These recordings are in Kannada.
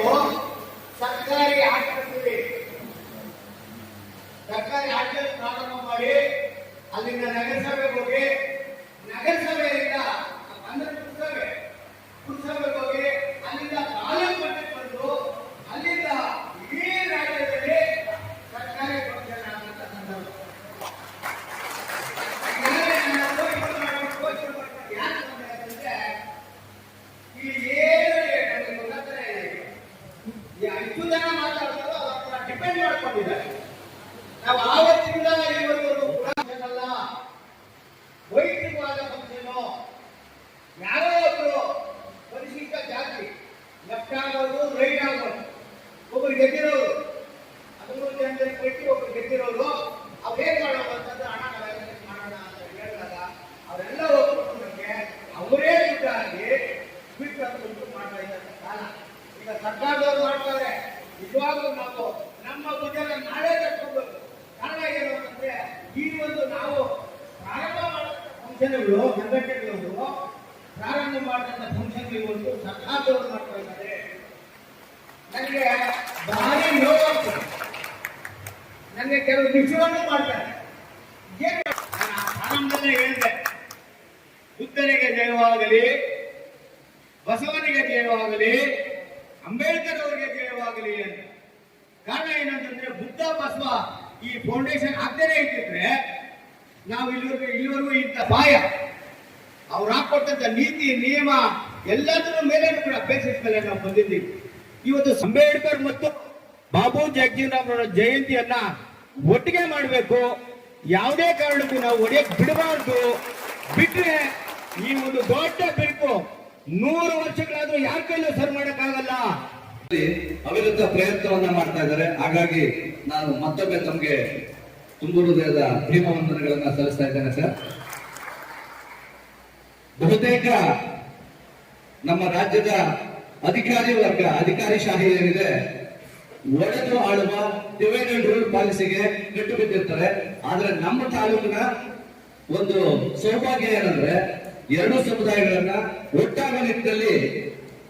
ಮೊದಲನೇದು ಸರ್ಕಾರಿ ಆಸ್ಪತ್ರೆ, ಸರ್ಕಾರಿ ಆಸ್ಪತ್ರೆ ಪ್ರಾರಂಭ ಮಾಡಿ ಅಲ್ಲಿಂದ ನಗರಸಭೆಗೆ ಹೋಗಿ, ನಗರಸಭೆಯಿಂದ ಅಂದ್ರೆ ಪುರಸಭೆಗೆ ಹೋಗಿ ಅಲ್ಲಿಂದ ತಾಲೂಕು ಮಟ್ಟಕ್ಕೆ ಬಂದು ಅಲ್ಲಿಂದ ಇಡೀ ರಾಜ್ಯದಲ್ಲಿ ಸರ್ಕಾರಿ ಫಂಕ್ಷನ್ ಆದಂತ ಸಂದರ್ಭ. ಇಲ್ಲಿ ಏನು ಎಷ್ಟು ಜನ ಮಾತಾಡ್ತಾರೋ ಅದನ್ನ ಡಿಪೆಂಡ್ ಮಾಡ್ಕೊಂಡಿದ್ದಾರೆ. ನಾವು ಆವತ್ತಿಂದ ಇವತ್ತು ಫಂಕ್ಷನ್ ಅಲ್ಲ, ವೈಯಕ್ತಿಕವಾದ ಫಂಕ್ಷನು. ಯಾರೋ ಒಬ್ರು ಪರಿಶಿಷ್ಟ ಜಾತಿ ಲೆಫ್ಟ್ ಆಗೋದು, ರೈಟ್ ಆಗೋದು, ಒಬ್ರು ಗೆದ್ದಿರೋರು, 13 ಜನರಿಗೆ ಪೈಕಿ ಒಬ್ರು ಗೆದ್ದಿರೋರು, ಅವ್ರೇನ್ ಮಾಡೋದು ಅಂತಂದ್ರೆ ಹಣ ಮಾಡೋಣ ಅಂತ ಹೇಳಿದಾಗ ಅವರೆಲ್ಲ ಹೋಗ್ಬಿಟ್ಟು ನಮಗೆ ಅವರೇ ದುಡ್ಡಾಗಿ ಬಿಟ್ಟು ದುಡ್ಡು ಮಾಡ್ತಾ ಇದ್ದಾರೆ ಕಾಲ. ಈಗ ಸರ್ಕಾರದವ್ರು ಮಾಡ್ತಾರೆ. ನಿಜವಾಗ್ಲೂ ನಾವು ನಮ್ಮ ಬುದ್ಧಿಯನ್ನ ನಾಳೆ ಕಟ್ಕೋಬೇಕು. ಕಾರಣ ಏನು ಅಂತಂದ್ರೆ ಈ ಒಂದು ನಾವು ಪ್ರಾರಂಭ ಮಾಡಿದ ಫಂಕ್ಷನ್ಗಳು, ಸಂಘಟನೆಗಳು ಪ್ರಾರಂಭ ಮಾಡಿದಂತ ಫಂಕ್ಷನ್ಗಳು ಇವತ್ತು ಸರ್ಕಾರದವರು ಮಾಡ್ತಾ ಇದ್ದಾರೆ. ನನಗೆ ಭಾರಿ ನೋವಾಗ್ತದೆ. ನನಗೆ ಕೆಲವು ವಿಷಯವನ್ನು ಮಾಡ್ತಾರೆ. ಆರಂಭದಲ್ಲೇ ಹೇಳಿದೆ, ಬುದ್ಧನಿಗೆ ಜಯವಾಗಲಿ, ಬಸವನಿಗೆ ಜಯವಾಗಲಿ, ಅಂಬೇಡ್ಕರ್ ಅವರಿಗೆ ಜಯವಾಗಲಿ ಅಂತ. ಕಾರಣ ಏನಂತಂದ್ರೆ ಬುದ್ಧ ಬಸವ ಈ ಫೌಂಡೇಶನ್ ಆಗ್ದೇನೆ ಇಟ್ಟಿದ್ರೆ ನಾವು ಇಲ್ಲಿವರೆಗೂ ಇಂಥ ಪಾಯ ಅವ್ರು ಹಾಕೊಟ್ಟಂತ ನೀತಿ ನಿಯಮ ಎಲ್ಲದರ ಮೇಲೆ ಕೂಡ ಬೇಸಿಸ್ ಮೇಲೆ ನಾವು ಬಂದಿದ್ದೀವಿ. ಇವತ್ತು ಅಂಬೇಡ್ಕರ್ ಮತ್ತು ಬಾಬು ಜಗಜೀವನ್ ಅವರ ಜಯಂತಿಯನ್ನ ಒಟ್ಟಿಗೆ ಮಾಡಬೇಕು. ಯಾವುದೇ ಕಾರಣಕ್ಕೂ ನಾವು ಒಡೆಯಕ್ ಬಿಡಬಾರ್ದು. ಬಿಟ್ರೆ ಈ ಒಂದು ದೊಡ್ಡ ಬಿರುಕು 100 ವರ್ಷಗಳಾದ್ರೂ ಯಾರ ಕೈಲೂ ಸರ್ ಮಾಡಕ್ಕಾಗಲ್ಲ. ಅವಿರುದ್ಧ ಪ್ರಯತ್ನವನ್ನ ಮಾಡ್ತಾ ಇದ್ದಾರೆ. ಹಾಗಾಗಿ ನಾನು ಮತ್ತೊಮ್ಮೆ ತಮಗೆ ತುಂಬು ಹೃದಯದ ಭೀಮ ವಂದನೆಗಳನ್ನ ಸಲ್ಲಿಸ್ತಾ ಇದ್ದೇನೆ ಸರ್. ಬಹುತೇಕ ನಮ್ಮ ರಾಜ್ಯದ ಅಧಿಕಾರಿ ವರ್ಗ, ಅಧಿಕಾರಿ ಶಾಹಿ ಏನಿದೆ, ಒಡೆದು ಆಳುವ ಡಿವೈಡ್ ಅಂಡ್ ರೂಲ್ ಪಾಲಿಸಿಗೆ ಕಟ್ಟು ಬಿದ್ದಿರ್ತಾರೆ. ಆದ್ರೆ ನಮ್ಮ ತಾಲೂಕಿನ ಒಂದು ಸೌಭಾಗ್ಯ ಏನಂದ್ರೆ ಎರಡು ಸಮುದಾಯಗಳನ್ನ ಒಟ್ಟಾಗುವ ನಿಟ್ಟಿನಲ್ಲಿ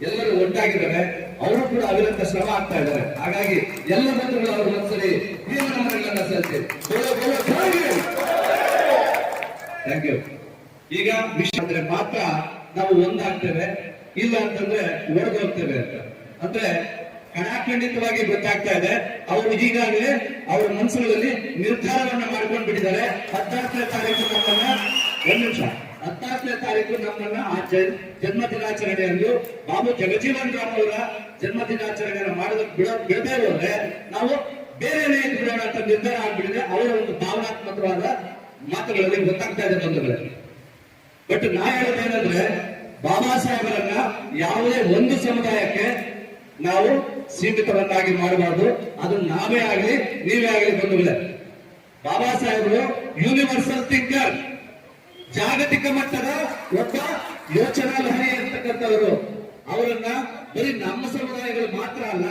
ಎಲ್ಲರೂ ಒಟ್ಟಾಗಿದ್ದಾರೆ. ಅವರು ಕೂಡ ಅವಿರತ ಶ್ರಮ ಆಗ್ತಾ ಇದ್ದಾರೆ. ಹಾಗಾಗಿ ಎಲ್ಲ ಬಂಧುಗಳು ಅವರ ಮನಸ್ಸಲ್ಲಿ ತೀರ್ಮಾನಗಳನ್ನ ಸಲ್ಲಿಸಿ ಥ್ಯಾಂಕ್ ಯು. ಈಗ ವಿಷಯ ಅಂದ್ರೆ ಮಾತ್ರ ನಾವು ಒಂದಾಗ್ತೇವೆ, ಇಲ್ಲ ಅಂತಂದ್ರೆ ಒಡೆದು ಹೋಗ್ತೇವೆ ಅಂತ. ಅಂದ್ರೆ ಕಣಾಖಂಡಿತವಾಗಿ ಗೊತ್ತಾಗ್ತಾ ಇದೆ. ಅವರು ಈಗಾಗಲೇ ಅವರ ಮನಸ್ಸುಗಳಲ್ಲಿ ನಿರ್ಧಾರವನ್ನ ಮಾಡ್ಕೊಂಡು ಬಿಟ್ಟಿದ್ದಾರೆ. 14ನೇ ತಾರೀಕು ನಮ್ಮನ್ನ 14ನೇ ತಾರೀಕು ನಮ್ಮನ್ನ ಆ ಜನ್ಮ ದಿನಾಚರಣೆಯಂದು ಬಾಬು ಜಗಜೀವನ್ ರಾಮ್ ಅವರ ಜನ್ಮ ದಿನಾಚರಣೆಯನ್ನು ಮಾಡೋದಕ್ಕೆ ಬಿಡದೇ ಇರೋದ್ರೆ ನಾವು ಬೇರೆನೇ ಬಿಡೋಣ ಅಂತ ನಿರ್ಧಾರ ಆಗ್ಬಿಟ್ಟಿದೆ. ಅವರ ಒಂದು ಭಾವನಾತ್ಮಕವಾದ ಮಾತುಗಳಲ್ಲಿ ಗೊತ್ತಾಗ್ತಾ ಇದೆ ಬಂಧುಗಳೇ. ಬಟ್ ನಾ ಹೇಳೋದೇನಂದ್ರೆ ಬಾಬಾ ಸಾಹೇಬರನ್ನ ಯಾವುದೇ ಒಂದು ಸಮುದಾಯಕ್ಕೆ ನಾವು ಸೀಮಿತವನ್ನಾಗಿ ಮಾಡಬಾರ್ದು. ಅದು ನಾವೇ ಆಗಲಿ ನೀವೇ ಆಗಲಿ ಬಂಧುಗಳೇ. ಬಾಬಾ ಸಾಹೇಬರು ಯೂನಿವರ್ಸಲ್ ಥಿಂಕರ್, ಜಾಗತಿಕ ಮಟ್ಟದ ಒಬ್ಬ ಯೋಚನಾ ಲಹರಿ ಇರ್ತಕ್ಕಂಥವರು. ಅವರನ್ನ ಬರೀ ನಮ್ಮ ಸಮುದಾಯಗಳು ಮಾತ್ರ ಅಲ್ಲ,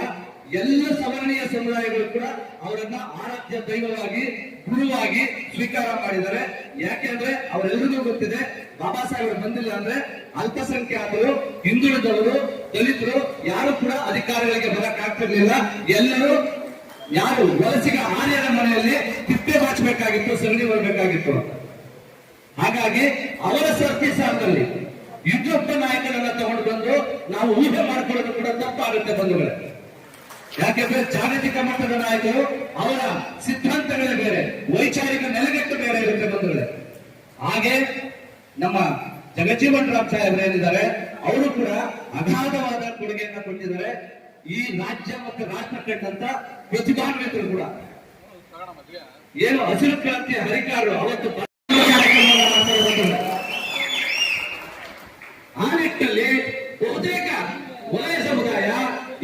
ಎಲ್ಲ ಸವರ್ಣೀಯ ಸಮುದಾಯಗಳು ಕೂಡ ಅವರನ್ನ ಆರಾಧ್ಯ ದೈವವಾಗಿ, ಗುರುವಾಗಿ ಸ್ವೀಕಾರ ಮಾಡಿದ್ದಾರೆ. ಯಾಕೆಂದ್ರೆ ಅವರೆಲ್ಲರಿಗೂ ಗೊತ್ತಿದೆ, ಬಾಬಾ ಸಾಹೇಬರು ಬಂದಿಲ್ಲ ಅಂದ್ರೆ ಅಲ್ಪಸಂಖ್ಯಾತರು, ಹಿಂದುಳಿದವರು, ದಲಿತರು ಯಾರು ಕೂಡ ಅಧಿಕಾರಿಗಳಿಗೆ ಬರಕ್ ಆಗ್ತಿರ್ಲಿಲ್ಲ. ಎಲ್ಲರೂ ಯಾರು ವಲಸಿಗ ಆರ್ಯರ ಮನೆಯಲ್ಲಿ ತಿಪ್ಪೆ ಬಾಚಬೇಕಾಗಿತ್ತು, ಸಗಣಿ ಬರಬೇಕಾಗಿತ್ತು. ಹಾಗಾಗಿ ಅವರ ಸರ್ತಿಸಾರದಲ್ಲಿ ಯುದ್ಧೋಕ್ತ ನಾಯಕರನ್ನ ತಗೊಂಡು ಬಂದು ನಾವು ಊಹೆ ಮಾಡ್ಕೊಳ್ಳೋದು ಕೂಡ ತಪ್ಪಾಗುತ್ತೆ ಬಂಧುಗಳೇ. ಯಾಕೆಂದ್ರೆ ಜಾಗತಿಕ ಮಟ್ಟದ ನಾಯಕರು, ಅವರ ಸಿದ್ಧಾಂತಗಳೇ ಬೇರೆ, ವೈಚಾರಿಕ ನೆಲೆಗಟ್ಟು ಬೇರೆ ಇರುತ್ತೆ ಬಂಧುಗಳೇ. ಹಾಗೆ ನಮ್ಮ ಜಗಜೀವನ್ ರಾಮ್ ಸಾಹೇಬ್ರು ಏನಿದ್ದಾರೆ, ಅವರು ಕೂಡ ಅಗಾಧವಾದ ಕೊಡುಗೆಯನ್ನ ಕೊಟ್ಟಿದ್ದಾರೆ. ಈ ರಾಜ್ಯ ಮತ್ತು ರಾಷ್ಟ್ರ ಕಂಡಂತ ಪ್ರತಿಭಾನ್ವಿತರು ಕೂಡ ಏನು ಹಸಿರು ಕ್ರಾಂತಿಯ ಹರಿಕಾರರು ಅವತ್ತು ಆ ನಿಟ್ಟಿನಲ್ಲಿ ಬಹುತೇಕ ವಲಯ ಸಮುದಾಯ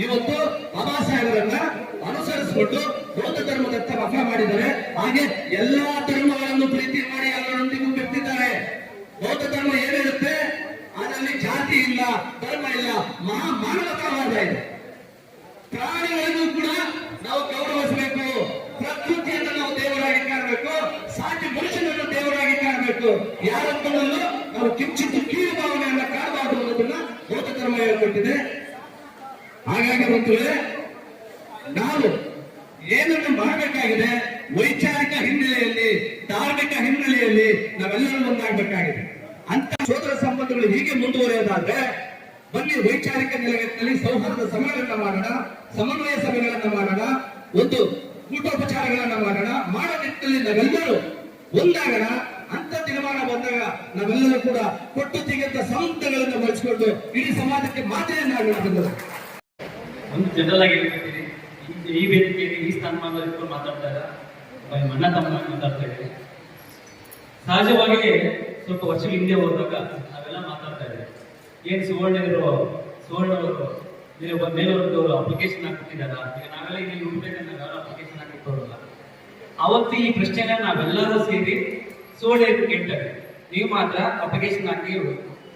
ಇವತ್ತು ಬಾಬಾ ಸಾಹೇಬರನ್ನ ಅನುಸರಿಸಿಕೊಂಡು ಬೌದ್ಧ ಧರ್ಮದತ್ತ ಮತ ಮಾಡಿದ್ದಾರೆ. ಹಾಗೆ ಎಲ್ಲಾ ಧರ್ಮಗಳನ್ನು ಪ್ರೀತಿ ಮಾಡಿ ಎಲ್ಲರೊಂದಿಗೂ ಬೆರೆತಿದ್ದಾರೆ. ಬೌದ್ಧ ಧರ್ಮ ಏನಿರುತ್ತೆ ಅದರಲ್ಲಿ ಜಾತಿ ಇಲ್ಲ, ಧರ್ಮ ಇಲ್ಲ, ಮಾನವತಾವಾದ ಇದೆ. ಪ್ರಾಣಿಗಳಿಗೂ ಕೂಡ ನಾವು ಗೌರವಿಸಬೇಕು, ಪ್ರಕೃತಿಯನ್ನು ನಾವು ದೇವರಾಗಿ ಕಾಣಬೇಕು, ಸಾಟಿ ಮನುಷ್ಯನನ್ನು ದೇವರಾಗಿ ಕಾಣಬೇಕು. ಯಾರೊಬ್ಬರಲ್ಲೂ ನಾವು ಕಿಂಚಿತ್ತು ಕೀಳು ಭಾವನೆಯನ್ನ ಕಾಣಬಾರದು ಅನ್ನೋದನ್ನ ಬೌದ್ಧ ಧರ್ಮ ಹೇಳ್ಕೊಟ್ಟಿದೆ. ಹಾಗಾಗಿ ಒಂದು ವೇಳೆ ನಾವು ಏನನ್ನು ಮಾಡಬೇಕಾಗಿದೆ, ವೈಚಾರಿಕ ಹಿನ್ನೆಲೆಯಲ್ಲಿ, ಧಾರ್ಮಿಕ ಹಿನ್ನೆಲೆಯಲ್ಲಿ ನಾವೆಲ್ಲರೂ ಒಂದಾಗಬೇಕಾಗಿದೆ. ಅಂತ ಸೋದರ ಸಂಬಂಧಗಳು ಹೀಗೆ ಮುಂದುವರಿಯೋದಾದ್ರೆ ಬನ್ನಿ ವೈಚಾರಿಕ ನೆಲೆಯಲ್ಲಿ ಸೌಹಾರ್ದ ಸಭೆಗಳನ್ನ ಮಾಡೋಣ, ಸಮನ್ವಯ ಸಭೆಗಳನ್ನ ಮಾಡೋಣ, ಒಂದು ಕೂಟೋಪಚಾರಗಳನ್ನ ಮಾಡೋಣ. ಮಾಡೋ ನಿಟ್ಟಿನಲ್ಲಿ ನಾವೆಲ್ಲರೂ ಒಂದಾಗೋಣ. ಅಂತ ತೀರ್ಮಾನ ಬಂದಾಗ ನಾವೆಲ್ಲರೂ ಕೂಡ ಕೊಟ್ಟು ತೆಗೆದ ಸಂಸ್ಥೆಗಳನ್ನು ಬಳಸಿಕೊಂಡು ಇಡೀ ಸಮಾಜಕ್ಕೆ ಮಾದರಿಯನ್ನಾಗಿ ಒಂದು ಜನರಲ್ ಆಗಿ ಹೇಳ್ತೀನಿ, ಈ ವೇದಿಕೆಯಲ್ಲಿ ಈ ಸ್ಥಾನಮಾನದಲ್ಲಿ ಇಟ್ಕೊಂಡು ಮಾತಾಡ್ತಾ ಇಲ್ಲ, ಅಣ್ಣ ತಮ್ಮನಾಗಿ ಮಾತಾಡ್ತಾ ಇದ್ದೀವಿ. ಸಹಜವಾಗಿ ಸ್ವಲ್ಪ ವರ್ಷಗಳ ಹಿಂದೆ ಹೋದಾಗ ನಾವೆಲ್ಲ ಮಾತಾಡ್ತಾ ಇದ್ದೀವಿ, ಏನ್ ಸುವರ್ಣ ಅವರು ಮೇಲವರು ಅಪ್ಲಿಕೇಶನ್ ಹಾಕ್ಬಿಟ್ಟಿದಾರ, ಈಗ ನಾವೆಲ್ಲ ಇಲ್ಲಿ ನುಡ್ಬೇಕಂದ್ರೆ ನಾವೆಲ್ಲ ಅಪ್ಲಿಕೇಶನ್ ಹಾಕಿಟ್ಟೋರಲ್ಲ. ಅವತ್ತು ಈ ಪ್ರಶ್ನೆನ ನಾವೆಲ್ಲರೂ ಸೇರಿ ಸುವರ್ಣ ಕೇಳ್ತಾರೆ, ನೀವು ಮಾತ್ರ ಅಪ್ಲಿಕೇಶನ್ ಹಾಕಿ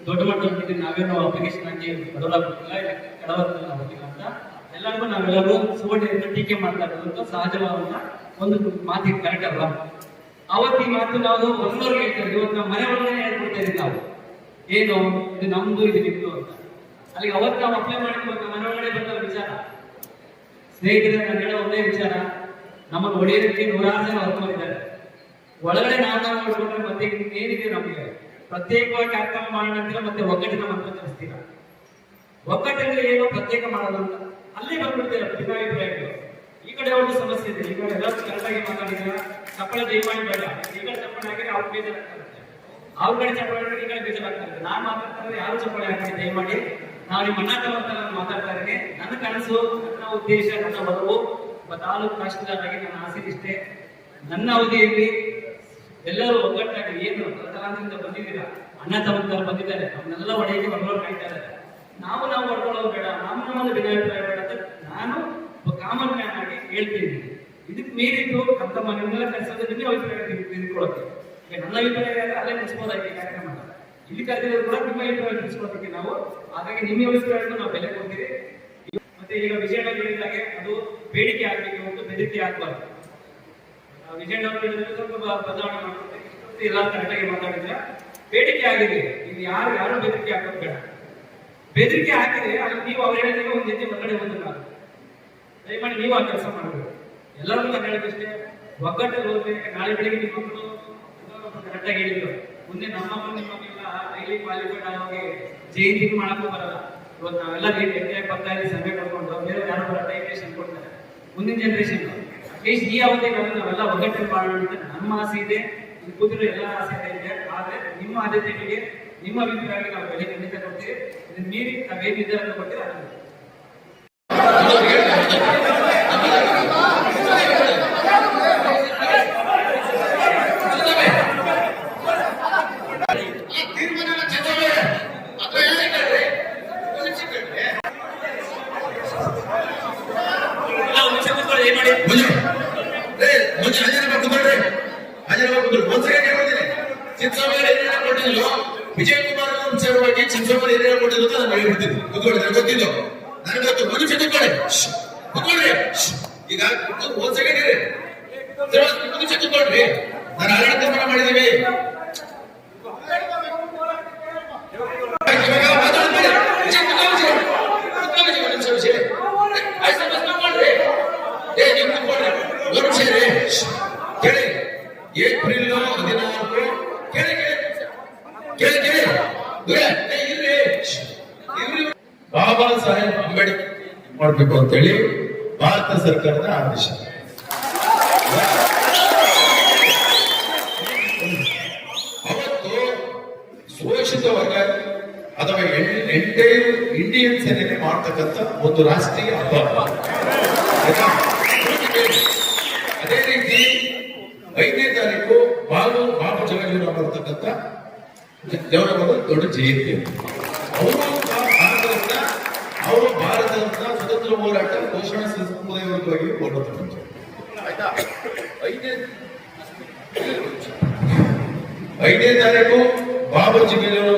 ದೊಡ್ಡ ಮಟ್ಟದಲ್ಲಿ ನಾವೇನೋ ಅಪ್ಲಿಕೇಶನ್ ಹಾಕಿ ದೊಡ್ಡದಾಗ್ಬಿಟ್ಟಿಲ್ಲ, ಇಲ್ಲ ಕೆಳವರ್ಗದಲ್ಲಿ ಆಗೋದಿಲ್ಲ ಅಂತ ಎಲ್ಲರಿಗೂ ನಾವೆಲ್ಲರೂ ಸುವರ್ಣ ಟೀಕೆ ಮಾಡ್ತಾ ಇರೋದು ಸಹಜವಾದ ಒಂದು ಮಾತಿಗೆ ಕರೆಕ್ಟ್ ಅಲ್ಲ. ಅವತ್ತು ಈ ಮಾತು ನಾವು ಹೊರನವ್ರಿಗೆ ಹೇಳ್ತಾರೆ, ಇವತ್ತು ನಾವು ಮನೆ ಒಳಗಡೆ ಹೇಳ್ಕೊಡ್ತಾ ಇದೀವಿ ನಾವು, ಏನು ಇದು ನಮ್ದು ಇದು ನಿಮ್ದು ಅಂತ. ಅಲ್ಲಿಗೆ ಅವತ್ತು ನಾವು ಅಪ್ಲೈ ಮಾಡಿಕೊಂಡು ಮನೆ ಒಳಗಡೆ ಬಂದ ವಿಚಾರ. ಸ್ನೇಹಿತರೆ, ನಾನು ಹೇಳೋ ಒಂದೇ ವಿಚಾರ, ನಮ್ಮನ್ನು ಹೊಡೆಯೋದಕ್ಕೆ ನೂರಾರು ಜನ ಹೊರಕೊಂಡಿದ್ದಾರೆ. ಒಳಗಡೆ ನಾವು ನೋಡ್ಕೊಂಡ್ರೆ ಮತ್ತೆ ಏನಿದೆ ನಮಗೆ ಪ್ರತ್ಯೇಕವಾಗಿ ಕಾರ್ಯಕ್ರಮ ಮಾಡೋಣ ಅಂತೀರ, ಮತ್ತೆ ಒಗ್ಗಟ್ಟಿನ ಮಂತ್ರ ಕಲಿಸ್ತೀರ. ಒಗ್ಗಟ್ಟಿದ್ರೆ ಏನೋ ಪ್ರತ್ಯೇಕ ಮಾಡೋದು ಅಂತ ಅಲ್ಲಿ ಬಂದ್ಬಿಡ್ತೀರ ಭಿನ್ನಾಭಿಪ್ರಾಯಗಳು. ಈ ಕಡೆ ಒಂದು ಸಮಸ್ಯೆ ಇದೆ, ಈ ಕಡೆ ಎಲ್ಲರೂ ಕರೆಕ್ಟಾಗಿ ಮಾತಾಡಿದ್ರ ಚಪ್ಪಳೆ ದಯಮಾಡಿ ಬೇಡ, ಈ ಕಡೆ ಚಪ್ಪಳೆ ಹಾಕಿದ್ರೆ ಅವ್ರು ಬೇಜಾರಾಗ್ತಾರೆ, ಅವ್ರ ಕಡೆ ಚಪ್ಪಳೆ ಹಾಕಿದ್ರೆ ಈ ಕಡೆ ಬೇಜಾರಾಗ್ತಾರೆ. ನಾನ್ ಮಾತಾಡ್ತಾ ಇದ್ರೆ ಯಾರು ಚಪ್ಪಳೆ ಹಾಕಿ ದಯಮಾಡಿ. ನಾವು ನಿಮ್ಮ ಅಣ್ಣ ತಮ್ಮ ಮಾತಾಡ್ತಾ ಇದ್ದೀನಿ. ನನ್ನ ಕನಸು, ನನ್ನ ಉದ್ದೇಶ, ನನ್ನ ಬದುಕು ತಾಲೂಕು ರಾಷ್ಟ್ರದಾಗಿ ನನ್ನ ಆಸೆ ಇಷ್ಟೇ. ನನ್ನ ಅವಧಿಯಲ್ಲಿ ಎಲ್ಲರೂ ಒಗ್ಗಟ್ಟಾಗಿ ಏನು ತಲಾಂತರದಿಂದ ಬಂದಿದ್ದೀರಾ, ಅಣ್ಣ ತಮ್ಮ ಬಂದಿದ್ದಾರೆ, ಅವನ್ನೆಲ್ಲ ಒಡೆಯಕ್ಕೆ ಹೊರಗಡೆ ಕಾಯ್ತಾ ಇದ್ದಾರೆ. ನಾವು ಹೊಡ್ಕೊಳ್ಳೋದು ಬೇಡ, ನಮ್ಮನ್ನು ಭಿನ್ನಾಭಿಪ್ರಾಯ ಬೇಡ ಅಂತ ನಾನು ಕಾಮನ್ ಮ್ಯಾನ್ ಆಗಿ ಹೇಳ್ತೀನಿ. ಇದಕ್ಕೆ ಮೀರಿದ್ದು ತಮ್ಮ ನಿಮ್ಮೆಲ್ಲ ಕಲಿಸೋದು ನಿಮ್ಮ ಅಭಿಪ್ರಾಯ ತಿಳ್ಕೊಳ್ಳೋಕೆ. ಈಗ ನನ್ನ ಅಭಿಪ್ರಾಯ ಅಲ್ಲೇ ಮುಗಿಸ್ಬೋದಾಗಿ ಕಾರ್ಯಕ್ರಮ, ಇಲ್ಲಿ ಕರೆದಿರೋದು ಕೂಡ ನಿಮ್ಮ ಅಭಿಪ್ರಾಯ ತಿಳಿಸ್ಕೊಳ್ಳೋದಕ್ಕೆ ನಾವು. ಹಾಗಾಗಿ ನಿಮ್ಮ ಅಭಿಪ್ರಾಯವನ್ನು ನಾವು ಬೆಲೆ ಕೊಡ್ತೀವಿ. ಮತ್ತೆ ಈಗ ವಿಜಯಣ್ಣ ಹೇಳಿದಾಗೆ ಅದು ಬೇಡಿಕೆ ಆಗ್ಬೇಕು ಮತ್ತು ಬೆದರಿಕೆ ಆಗ್ಬಾರ್ದು. ವಿಜಯಣ್ಣ ಅವರು ಹೇಳಿದ್ರೆ ಸ್ವಲ್ಪ ಬದಲಾವಣೆ ಮಾಡ್ಕೊಡ್ತೀವಿ, ಎಲ್ಲ ಕರೆಕ್ಟಾಗಿ ಮಾತಾಡಿದ್ರೆ ಬೇಡಿಕೆ ಆಗಿದೆ. ಇದು ಯಾರು ಬೆದರಿಕೆ ಹಾಕೋದು ಬೇಡ. ಬೆದರಿಕೆ ಹಾಕಿದ್ರೆ ಅಲ್ಲಿ ನೀವು ಅವ್ರು ಹೇಳಿದಾಗ ಒಂದು ಹೆಜ್ಜೆ ಹೊರಗಡೆ ಬಂದಿಲ್ಲ. ದಯಮಾಡಿ ನೀವು ಆ ಕೆಲಸ ಮಾಡಬೇಕು. ಎಲ್ಲರೂ ನಾನು ಹೇಳೋದಷ್ಟೇ, ಒಗ್ಗಟ್ಟಲ್ಲಿ ಹೋಗ್ಬೇಕು. ನಾಳೆ ಬೆಳಿಗ್ಗೆ ನಿಮ್ಮನ್ನು ಕರೆಕ್ಟಾಗಿ ಹೇಳಿದ್ರು, ಮುಂದೆ ನಮ್ಮ ನಿಮ್ಮನ್ನೆಲ್ಲ ಹೈಲಿ ಕ್ವಾಲಿಫೈಡ್ ಆಗಿ ಜಯಂತಿಗೆ ಮಾಡಕ್ಕೂ ಬರಲ್ಲ. ಇವತ್ತು ನಾವೆಲ್ಲ ಬರ್ತಾ ಇದ್ದೀವಿ ಸರ್ವೆ ಮಾಡ್ಕೊಂಡು, ಬೇರೆ ಯಾರು ಬರೋ ಟೈಮ್ ಕೊಡ್ತಾರೆ. ಮುಂದಿನ ಜನರೇಷನ್ ಅಟ್ಲೀಸ್ಟ್ ಈ ಅವಧಿಗಳಲ್ಲಿ ನಾವೆಲ್ಲ ಒಗ್ಗಟ್ಟಲ್ಲಿ ಮಾಡೋಣ ಅಂತ ನಮ್ಮ ಆಸೆ ಇದೆ, ಕೂತಿರೋ ಎಲ್ಲ ಆಸೆ ಇದೆ. ಆದ್ರೆ ನಿಮ್ಮ ಆದ್ಯತೆಗಳಿಗೆ, ನಿಮ್ಮ ಅಭಿಪ್ರಾಯಕ್ಕೆ ನಾವು ಬೆಲೆ ಖಂಡಿತ ಕೊಡ್ತೀವಿ. ಇದನ್ನ ಮೀರಿ ನಾವೇನು ನಿರ್ಧಾರ ತಗೊಳ್ತೀವಿ ಅದನ್ನು ವಿಜಯ್ ಕುಮಾರ್ ವಿಚಾರವಾಗಿ ಚಿಂಚೋಮಲ್ಲಿ ಏನೇನು ಕೊಟ್ಟಿದ್ರು ನಾನು ಹೇಳ್ಬಿಡ್ತೀನಿ. ಕೂತ್ಕೊಳ್ಳಿ, ನನಗೆ ಗೊತ್ತಿದ್ದು, ನನಗೆ ಗೊತ್ತು. ಒಂದು ನಿಮಿಷ ಕೂತ್ಕೊಳ್ಳಿ. ಈಗ ಒಂದ್ ಸೆಕೆಂಡ್ ಇರಿ, ಒಂದು ನಿಮಿಷ ಕೂತ್ಕೊಳ್ರಿ. ನಾನು ಆಲ್ರೆಡಿ ತೀರ್ಮಾನ ಮಾಡಿದ್ದೀವಿ. ಕೇಳಿ, ಏಪ್ರಿಲ್ 14 ಕೇಳಿ ಬಾಬಾ ಸಾಹೇಬ್ ಅಂಬೇಡ್ಕರ್ ಮಾಡಬೇಕು ಅಂತೇಳಿ ಭಾರತ ಸರ್ಕಾರದ ಆದೇಶ. ಅವತ್ತು ಶೋಷಿತ ವರ್ಗ ಅಥವಾ ಎಂಟೈರ್ ಇಂಡಿಯನ್ ಸೇನೆ ಮಾಡ್ತಕ್ಕಂಥ ಒಂದು ರಾಷ್ಟ್ರೀಯ ಹಬ್ಬ. ಅದೇ ರೀತಿ 5ನೇ ತಾರೀಕು ಬಾಬಾ ಜವಾಹರ್ಲಾಲ್ ಬರ್ತಕ್ಕಂಥ ದೇವರ ದೊಡ್ಡ ಜಯಂತಿ. ಅವರು ಭಾರತದ ಸ್ವತಂತ್ರ ಹೋರಾಟ ಘೋಷಣಾ ಸಮುದಾಯವಾಗಿ ಹೋರಾಟ. ಆಯ್ತಾ? 5ನೇ ತಾರೀಕು ಬಾಬಾಜಿ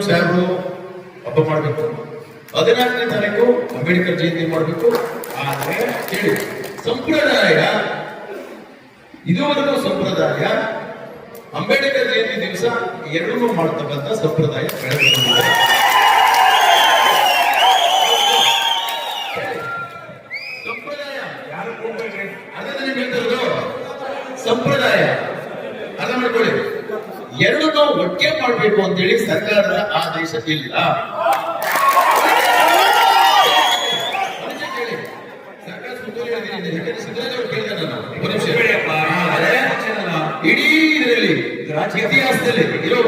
ಸಾಹೇಬರು ಹಬ್ಬ ಮಾಡಬೇಕು. 14ನೇ ತಾರೀಕು ಅಂಬೇಡ್ಕರ್ ಜಯಂತಿ ಮಾಡಬೇಕು. ಆದ್ರೆ ಹೇಳಿ, ಸಂಪ್ರದಾಯ ಇದುವರೆಗೂ ಸಂಪ್ರದಾಯ ಅಂಬೇಡ್ಕರ್ ಜಯಂತಿ ದಿವಸ ಎರಡನ್ನೂ ಮಾಡತಕ್ಕಂಥ ಸಂಪ್ರದಾಯ ಬೆಳೆದಿದೆ. ಅದನ್ನ ನಿಮ್ಗೆ ಹೇಳ್ತಿರೋದು ಸಂಪ್ರದಾಯ. ಅರ್ಥ ಮಾಡ್ಕೊಳ್ಳಿ, ಎರಡನ್ನೂ ಒಟ್ಟಿಗೆ ಮಾಡಬೇಕು ಅಂತೇಳಿ ಸರ್ಕಾರದ ಆದೇಶ ಇಲ್ಲ. ಸರ್ಕಾರ ಸುತ್ತೋಲೆ ಹೇಳಿದ್ದೀನಿ, ಯಾಕಂದ್ರೆ ಸಿದ್ದರಾಮಯ್ಯ ಅವರು ಕೇಳಿದ ನಾನು ಒಂದು ನಿಮಿಷ. ಆದ್ರೆ ಇಡೀ ಇದರಲ್ಲಿ ಇತಿಹಾಸದಲ್ಲಿ ಇರೋ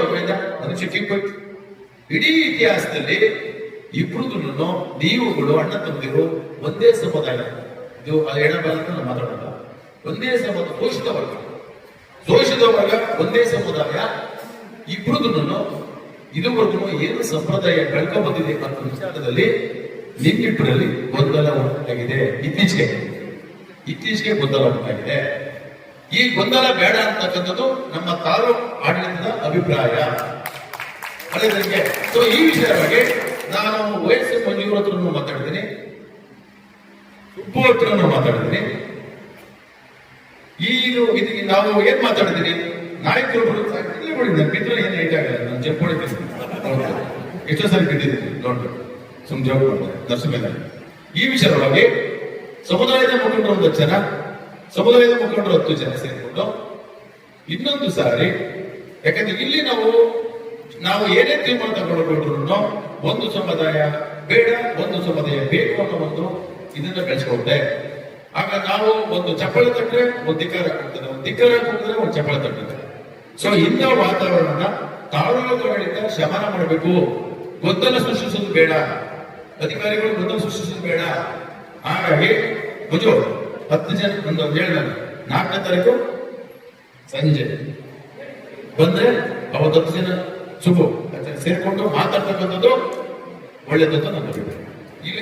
ಇಡೀ ಇತಿಹಾಸದಲ್ಲಿ ಇಬ್ರುದು ನೀವುಗಳು ಅಣ್ಣ ತಮ್ಮದಿರು ಒಂದೇ ಸಮುದಾಯ. ಇದು ಅದು ಎಡಬಲ ಅಂತ ನಾವು ಮಾತಾಡೋಣ. ಒಂದೇ ಸಮುದಾಯ, ಶೋಷಿತ ವರ್ಗ ಒಂದೇ ಸಮುದಾಯ. ಇಬ್ರುದು ಇದುವರೆಗೂ ಏನು ಸಂಪ್ರದಾಯ ಬೆಳ್ಕೊಂಡ್ ಬಂದಿದೆ ಅನ್ನೋ ವಿಚಾರದಲ್ಲಿ ನಿಮ್ಮಿಬ್ಬರಲ್ಲಿ ಗೊಂದಲ ಉಂಟಾಗಿದೆ. ಇತ್ತೀಚೆಗೆ ಗೊಂದಲ ಉಂಟಾಗಿದೆ. ಈ ಗೊಂದಲ ಬೇಡ ಅಂತಕ್ಕಂಥದ್ದು ನಮ್ಮ ತಾಲೂಕು ಆಡಳಿತದ ಅಭಿಪ್ರಾಯ. ಅದೇ ಸೊ ಈ ವಿಷಯವಾಗಿ ನಾನು ವಯಸ್ಸು ಮಂಜೂರು ಹತ್ರನೂ ಮಾತಾಡಿದ್ದೀನಿ, ಸುಬ್ಬು ಹತ್ರನೂ ಮಾತಾಡಿದ್ದೀನಿ. ಇದಕ್ಕೆ ನಾವು ಏನ್ ಮಾತಾಡಿದ್ದೀನಿ, ನಾಯಕರು ನನ್ನ ಮಿತ್ರ ಏನು ಏಟಾಗಲ್ಲ, ನಾನು ಜಂಪ್ ಹೊಡಿತೀನಿ. ಎಷ್ಟೋ ಸಾರಿ ಬಿಟ್ಟಿದ್ದೀನಿ ನೋಡಿ, ಸುಮ್ ಜಂಪ್ ಮಾಡ್ತಾರೆ ದರ್ಶನ. ಈ ವಿಚಾರವಾಗಿ ಸಮುದಾಯದ ಮುಖಂಡರು 1 ಜನ, ಸಮುದಾಯದ ಮುಖಂಡರು 10 ಜನ ಸೇರಿಕೊಂಡು ಇನ್ನೊಂದು ಸಾರಿ, ಯಾಕಂದ್ರೆ ಇಲ್ಲಿ ನಾವು ಏನೇ ತೀರ್ಮಾನ ತಗೊಂಡ್ರು ಒಂದು ಸಮುದಾಯ ಬೇಡ, ಒಂದು ಸಮುದಾಯ ಬೇಕು ಅನ್ನೋ ಒಂದು ಇದನ್ನ ಬೆಳೆಸ್ಕೊಂಡೆ. ಆಗ ನಾವು ಒಂದು ಚಪ್ಪಳೆ ತಟ್ಟರೆ ಒಂದು ಧಿಕ್ಕಾರ ಕೊಡ್ತಾರೆ, ಒಂದು ಧಿಕ್ಕಾರ ಕೊಟ್ಟಿದ್ರೆ ಒಂದು ಚಪ್ಪಳೆ ತಟ್ಟರೆ. ಸೊ ಇಂಥ ವಾತಾವರಣ ತಾಲೂಕುಗಳಿಂದ ಶಮನ ಮಾಡಬೇಕು. ಗೊಂದಲ ಸೃಷ್ಟಿಸೋದು ಬೇಡ, ಅಧಿಕಾರಿಗಳು ಗೊಂದಲ ಸೃಷ್ಟಿಸೋದು ಬೇಡ. ಹಾಗಾಗಿ ಮುಜು 10 ಜನ ಒಂದು ಹೇಳಿದ 4ನೇ ತಾರೀಕು ಸಂಜೆ ಬಂದ್ರೆ ಅವತ್ತು 10 ಜನ ಶುಭ ಸೇರ್ಕೊಂಡು ಮಾತಾಡ್ತಕ್ಕಂಥದ್ದು ಒಳ್ಳೇದಂತ ನನ್ನ ಅಭಿಪ್ರಾಯ. ಈಗ